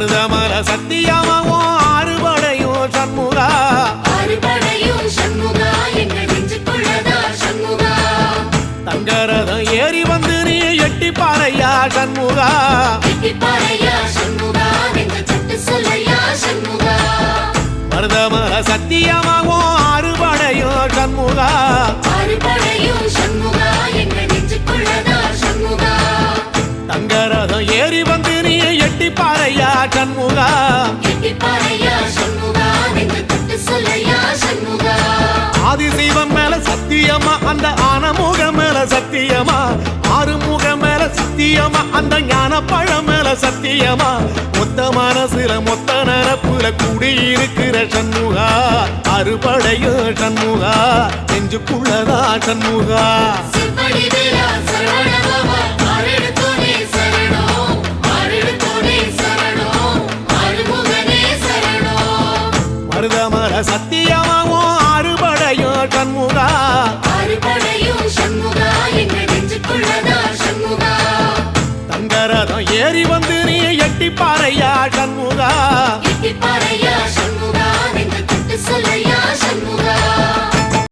மருதமர சத்தியமாவும் ஆறுபடையும் சண்முகா ஆறுபடையும் சண்முகா எங்க நெஞ்சுக்குள்ளதா சண்முகா தங்கரதம் ஏறி வந்து நீ எட்டி பாறையா சண்முகா எட்டி பாறையா சண்முகா எங்க சட்டு சொல்லையா சண்முகா மருதமர சத்தியமாவும் ஆறுபடையும் சண்முகா ஆறுபடையும் சண்முகா எங்க நெஞ்சுக்குள்ளதா சண்முகா தங்கரதம் ஏறி வந்து நீ எட்டி பாறையா சண்முகா எட்டி பாறையா சண்முகா எங்க சட்டு சொல்லையா சண்முகா ஆதிசைவம் மேல சத்தியமா அந்த ஆனமுக மேல சத்தியமா ஆறுமுக மேல சத்தியமா அந்த ஞான பழம் மேல சத்தியமா மொத்த மனசுல மொத்த நரப்புல குடியிருக்கிற சண்முகா அறுபடையும் சண்முகா நெஞ்சுக்குள்ளதா சண்முகா சிவடி வேலா சரவணபவா ஆரெடுத்தோனே சரணம் ஆரெடுத்தோனே சரணம் ஆறுமுகனே சரணம் மருதமர சத்தியமாவும் அறுபடையும் சண்முகா ஆறுபடையும் சண்முகா எங்க நெஞ்சுக்குள்ளதா சண்முகா தங்கரதம் ஏறி வந்து நீ எட்டி பாறையா சண்முகா எட்டி பாறையா